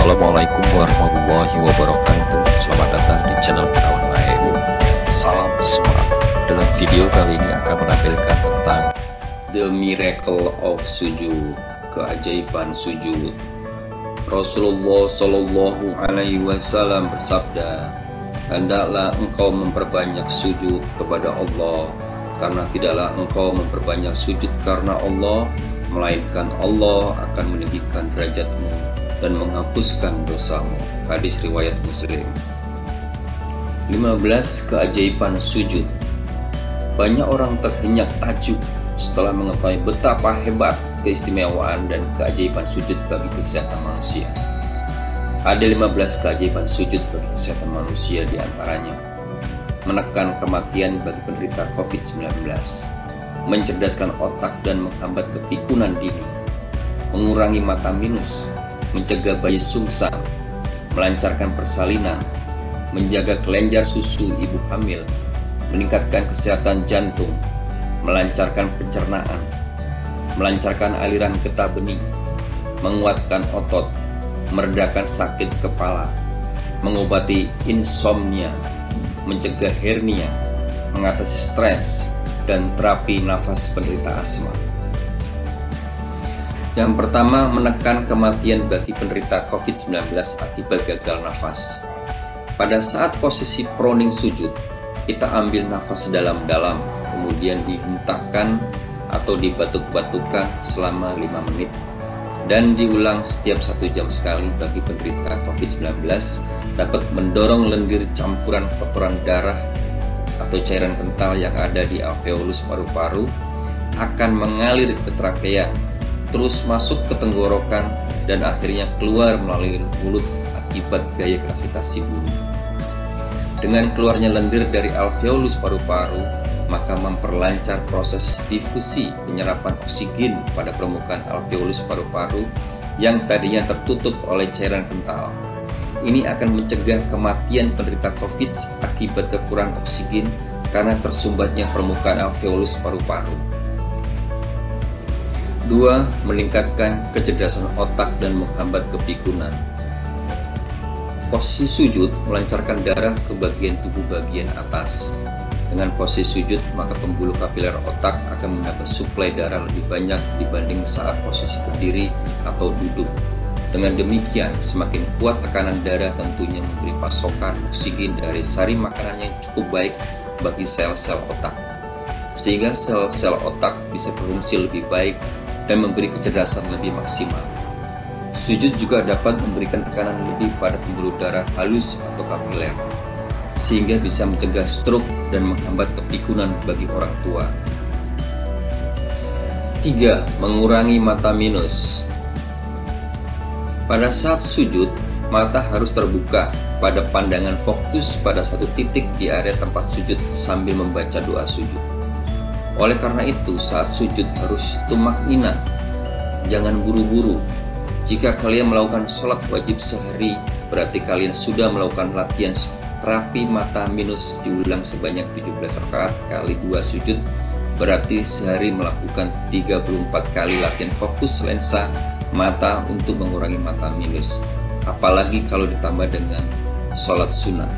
Assalamualaikum warahmatullahi wabarakatuh. Selamat datang di channel Kawan Live. Salam semangat. Dalam video kali ini akan menampilkan tentang The Miracle of Sujud, keajaiban sujud. Rasulullah Shallallahu Alaihi Wasallam bersabda, hendaklah engkau memperbanyak sujud kepada Allah, karena tidaklah engkau memperbanyak sujud karena Allah, melainkan Allah akan meninggikan derajatmu dan menghapuskan dosamu. Hadis riwayat Muslim. 15 keajaiban sujud. Banyak orang terhenyak takjub setelah mengetahui betapa hebat, keistimewaan dan keajaiban sujud bagi kesehatan manusia. Ada 15 keajaiban sujud bagi kesehatan manusia, diantaranya menekan kematian bagi penderita COVID-19, mencerdaskan otak dan menghambat kepikunan dini, mengurangi mata minus, mencegah bayi sungsang, melancarkan persalinan, menjaga kelenjar susu ibu hamil, meningkatkan kesehatan jantung, melancarkan pencernaan, melancarkan aliran getah benih, menguatkan otot, meredakan sakit kepala, mengobati insomnia, mencegah hernia, mengatasi stres, dan terapi nafas penderita asma. Yang pertama, menekan kematian bagi penderita COVID-19 akibat gagal nafas. Pada saat posisi proning sujud, kita ambil nafas dalam-dalam, kemudian dihentakkan atau dibatuk-batukkan selama 5 menit, dan diulang setiap 1 jam sekali bagi penderita COVID-19, dapat mendorong lendir campuran kotoran darah atau cairan kental yang ada di alveolus paru-paru akan mengalir ke trakea, terus masuk ke tenggorokan dan akhirnya keluar melalui mulut akibat gaya gravitasi bumi. Dengan keluarnya lendir dari alveolus paru-paru, maka memperlancar proses difusi penyerapan oksigen pada permukaan alveolus paru-paru yang tadinya tertutup oleh cairan kental. Ini akan mencegah kematian penderita COVID akibat kekurangan oksigen karena tersumbatnya permukaan alveolus paru-paru. 2. Meningkatkan kecerdasan otak dan menghambat kepikunan. Posisi sujud melancarkan darah ke bagian tubuh bagian atas. Dengan posisi sujud, maka pembuluh kapiler otak akan mendapat suplai darah lebih banyak dibanding saat posisi berdiri atau duduk. Dengan demikian, semakin kuat tekanan darah tentunya memberi pasokan oksigen dari sari makanan yang cukup baik bagi sel-sel otak, sehingga sel-sel otak bisa berfungsi lebih baik dan memberi kecerdasan lebih maksimal. Sujud juga dapat memberikan tekanan lebih pada pembuluh darah halus atau kapiler, sehingga bisa mencegah stroke dan menghambat kepikunan bagi orang tua. 3. Mengurangi mata minus. Pada saat sujud, mata harus terbuka pada pandangan fokus pada satu titik di area tempat sujud sambil membaca doa sujud. Oleh karena itu, saat sujud harus tumaknina, jangan buru-buru. Jika kalian melakukan sholat wajib sehari, berarti kalian sudah melakukan latihan terapi mata minus diulang sebanyak 17 rakaat kali 2 sujud, berarti sehari melakukan 34 kali latihan fokus lensa mata untuk mengurangi mata minus. Apalagi kalau ditambah dengan sholat sunnah.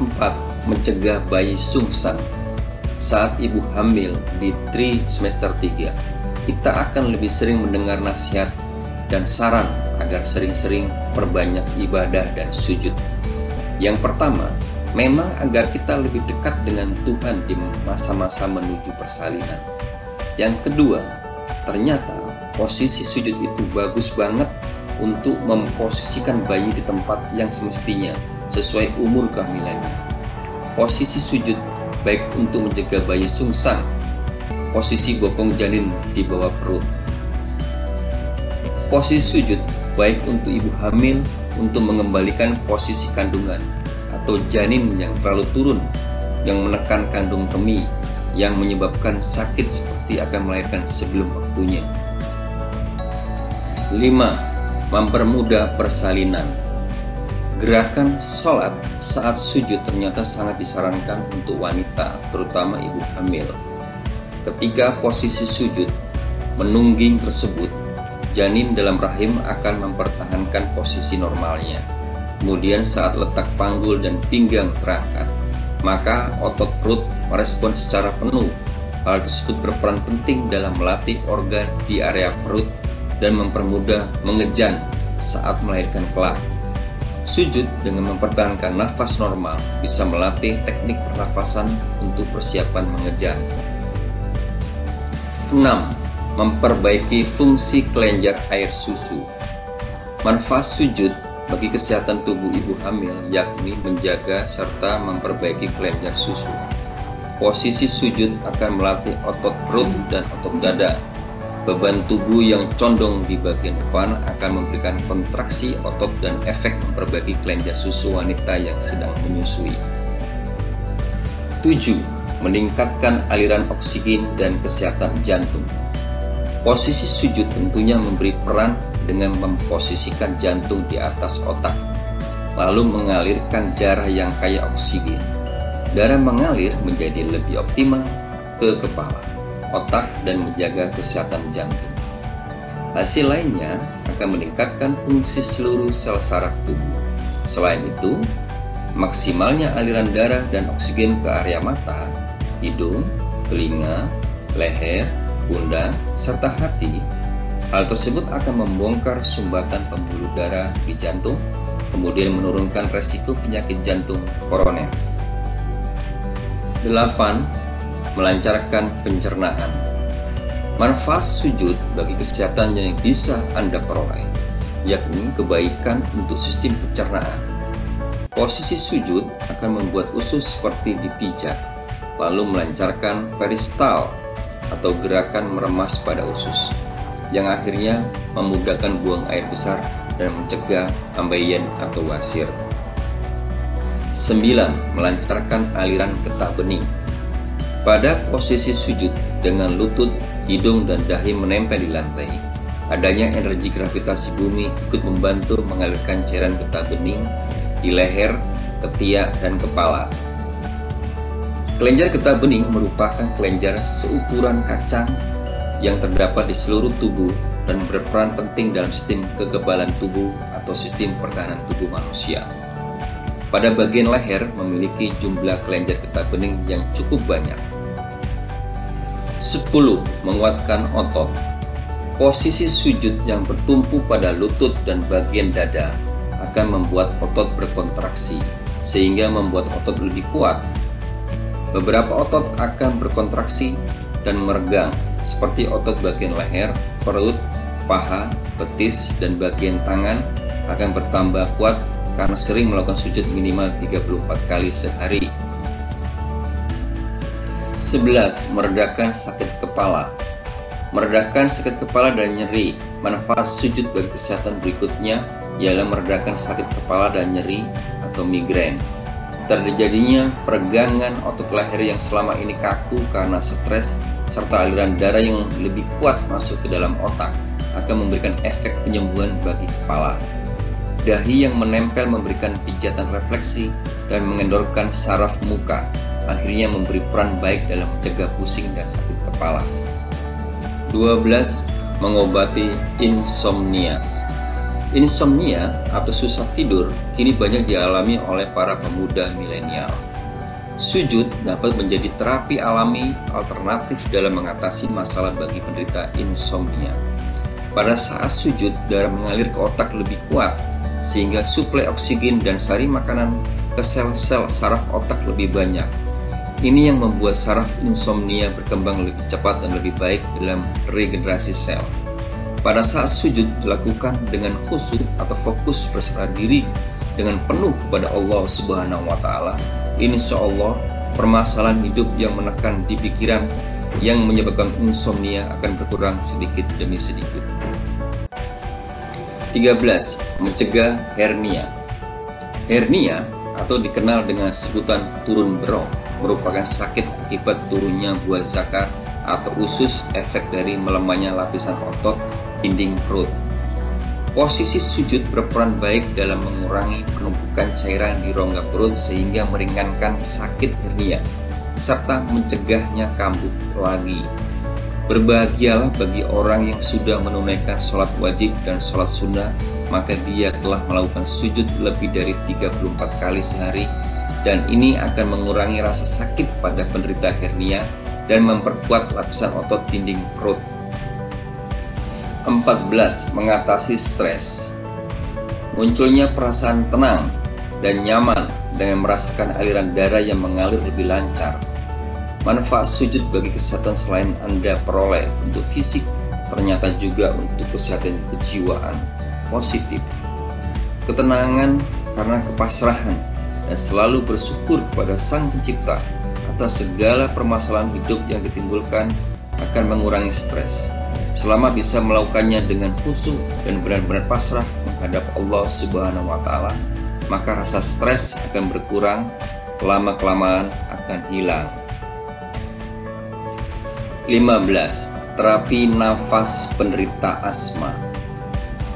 4. Mencegah bayi sungsang. Saat ibu hamil di tri semester 3, kita akan lebih sering mendengar nasihat dan saran agar sering-sering perbanyak ibadah dan sujud. Yang pertama, memang agar kita lebih dekat dengan Tuhan di masa-masa menuju persalinan. Yang kedua, ternyata posisi sujud itu bagus banget untuk memposisikan bayi di tempat yang semestinya sesuai umur kehamilannya. Posisi sujud baik untuk mencegah bayi sungsang, posisi bokong janin di bawah perut. Posisi sujud baik untuk ibu hamil untuk mengembalikan posisi kandungan atau janin yang terlalu turun yang menekan kandung kemih yang menyebabkan sakit seperti akan melahirkan sebelum waktunya. 5. Mempermudah persalinan. Gerakan sholat saat sujud ternyata sangat disarankan untuk wanita, terutama ibu hamil. Ketika posisi sujud menungging tersebut, janin dalam rahim akan mempertahankan posisi normalnya. Kemudian saat letak panggul dan pinggang terangkat, maka otot perut merespon secara penuh. Hal tersebut berperan penting dalam melatih organ di area perut dan mempermudah mengejan saat melahirkan kelak. Sujud dengan mempertahankan nafas normal bisa melatih teknik pernafasan untuk persiapan mengejan. 6. Memperbaiki fungsi kelenjar air susu. Manfaat sujud bagi kesehatan tubuh ibu hamil yakni menjaga serta memperbaiki kelenjar susu. Posisi sujud akan melatih otot perut dan otot dada. Beban tubuh yang condong di bagian depan akan memberikan kontraksi otot dan efek memperbaiki kelenjar susu wanita yang sedang menyusui. 7. Meningkatkan aliran oksigen dan kesehatan jantung. Posisi sujud tentunya memberi peran dengan memposisikan jantung di atas otak, lalu mengalirkan darah yang kaya oksigen. Darah mengalir menjadi lebih optimal ke kepala, otak, dan menjaga kesehatan jantung. Hasil lainnya akan meningkatkan fungsi seluruh sel saraf tubuh. Selain itu, maksimalnya aliran darah dan oksigen ke area mata, hidung, telinga, leher, pundak, serta hati. Hal tersebut akan membongkar sumbatan pembuluh darah di jantung, kemudian menurunkan resiko penyakit jantung koroner. 8. Melancarkan pencernaan. Manfaat sujud bagi kesehatan yang bisa Anda peroleh, yakni kebaikan untuk sistem pencernaan. Posisi sujud akan membuat usus seperti dipijat, lalu melancarkan peristal atau gerakan meremas pada usus, yang akhirnya memudahkan buang air besar dan mencegah ambeien atau wasir. 9. Melancarkan aliran getah bening. Pada posisi sujud dengan lutut, hidung, dan dahi menempel di lantai, adanya energi gravitasi bumi ikut membantu mengalirkan cairan getah bening di leher, ketiak, dan kepala. Kelenjar getah bening merupakan kelenjar seukuran kacang yang terdapat di seluruh tubuh dan berperan penting dalam sistem kekebalan tubuh atau sistem pertahanan tubuh manusia. Pada bagian leher memiliki jumlah kelenjar getah bening yang cukup banyak. 10. Menguatkan otot. Posisi sujud yang bertumpu pada lutut dan bagian dada akan membuat otot berkontraksi, sehingga membuat otot lebih kuat. Beberapa otot akan berkontraksi dan meregang, seperti otot bagian leher, perut, paha, betis, dan bagian tangan akan bertambah kuat karena sering melakukan sujud minimal 34 kali sehari. 11. Meredakan sakit kepala. Meredakan sakit kepala dan nyeri. Manfaat sujud bagi kesehatan berikutnya ialah meredakan sakit kepala dan nyeri atau migrain. Terjadinya peregangan otot leher yang selama ini kaku karena stres serta aliran darah yang lebih kuat masuk ke dalam otak akan memberikan efek penyembuhan bagi kepala. Dahi yang menempel memberikan pijatan refleksi dan mengendorkan saraf muka, akhirnya memberi peran baik dalam mencegah pusing dan sakit kepala. 12. Mengobati insomnia. Insomnia atau susah tidur kini banyak dialami oleh para pemuda milenial. Sujud dapat menjadi terapi alami alternatif dalam mengatasi masalah bagi penderita insomnia. Pada saat sujud, darah mengalir ke otak lebih kuat, sehingga suplai oksigen dan sari makanan ke sel-sel saraf otak lebih banyak. Ini yang membuat saraf insomnia berkembang lebih cepat dan lebih baik dalam regenerasi sel. Pada saat sujud dilakukan dengan khusyuk atau fokus berserah diri dengan penuh kepada Allah Subhanahu wa Ta'ala, insya Allah permasalahan hidup yang menekan di pikiran yang menyebabkan insomnia akan berkurang sedikit demi sedikit. 13. Mencegah hernia. Hernia atau dikenal dengan sebutan turun berok merupakan sakit akibat turunnya buah zakar atau usus, efek dari melemahnya lapisan otot dinding perut. Posisi sujud berperan baik dalam mengurangi penumpukan cairan di rongga perut sehingga meringankan sakit hernia serta mencegahnya kambuh lagi. Berbahagialah bagi orang yang sudah menunaikan sholat wajib dan sholat sunnah, maka dia telah melakukan sujud lebih dari 34 kali sehari, dan ini akan mengurangi rasa sakit pada penderita hernia dan memperkuat lapisan otot dinding perut. 14. Mengatasi stres. Munculnya perasaan tenang dan nyaman dengan merasakan aliran darah yang mengalir lebih lancar. Manfaat sujud bagi kesehatan selain Anda peroleh untuk fisik, ternyata juga untuk kesehatan kejiwaan positif. Ketenangan karena kepasrahan dan selalu bersyukur kepada Sang Pencipta atas segala permasalahan hidup yang ditimbulkan akan mengurangi stres. Selama bisa melakukannya dengan khusyuk dan benar-benar pasrah menghadap Allah Subhanahu wa Ta'ala, maka rasa stres akan berkurang, lama-kelamaan akan hilang. 15. Terapi nafas penderita asma.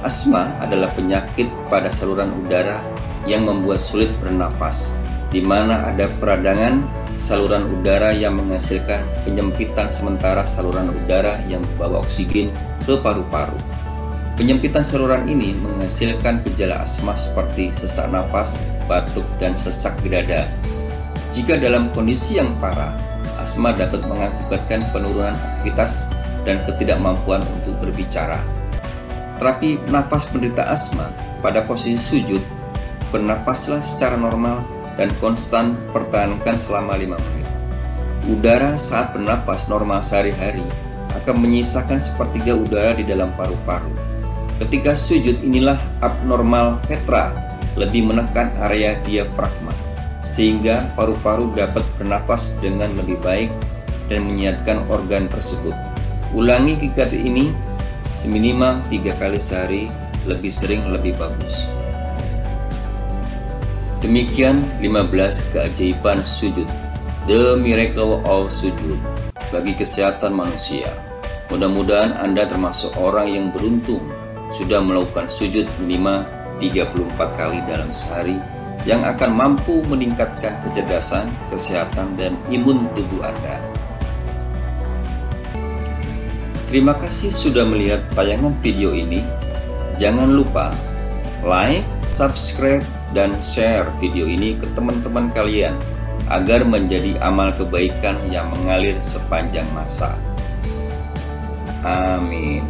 Asma adalah penyakit pada saluran udara yang membuat sulit bernafas, di mana ada peradangan saluran udara yang menghasilkan penyempitan sementara saluran udara yang membawa oksigen ke paru-paru. Penyempitan saluran ini menghasilkan gejala asma seperti sesak nafas, batuk, dan sesak di dada. Jika dalam kondisi yang parah, asma dapat mengakibatkan penurunan aktivitas dan ketidakmampuan untuk berbicara. Terapi nafas penderita asma pada posisi sujud, bernafaslah secara normal dan konstan, pertahankan selama 5 menit. Udara saat bernapas normal sehari-hari akan menyisakan sepertiga udara di dalam paru-paru. Ketika sujud inilah abnormal vetra lebih menekan area diafragma, sehingga paru-paru dapat bernafas dengan lebih baik dan menyehatkan organ tersebut. Ulangi kegiatan ini seminimal 3 kali sehari, lebih sering lebih bagus. Demikian 15 keajaiban sujud, the miracle of sujud, bagi kesehatan manusia. Mudah-mudahan Anda termasuk orang yang beruntung sudah melakukan sujud minimal 34 kali dalam sehari, yang akan mampu meningkatkan kecerdasan, kesehatan, dan imun tubuh Anda. Terima kasih sudah melihat tayangan video ini. Jangan lupa like, subscribe, dan share video ini ke teman-teman kalian agar menjadi amal kebaikan yang mengalir sepanjang masa. Amin.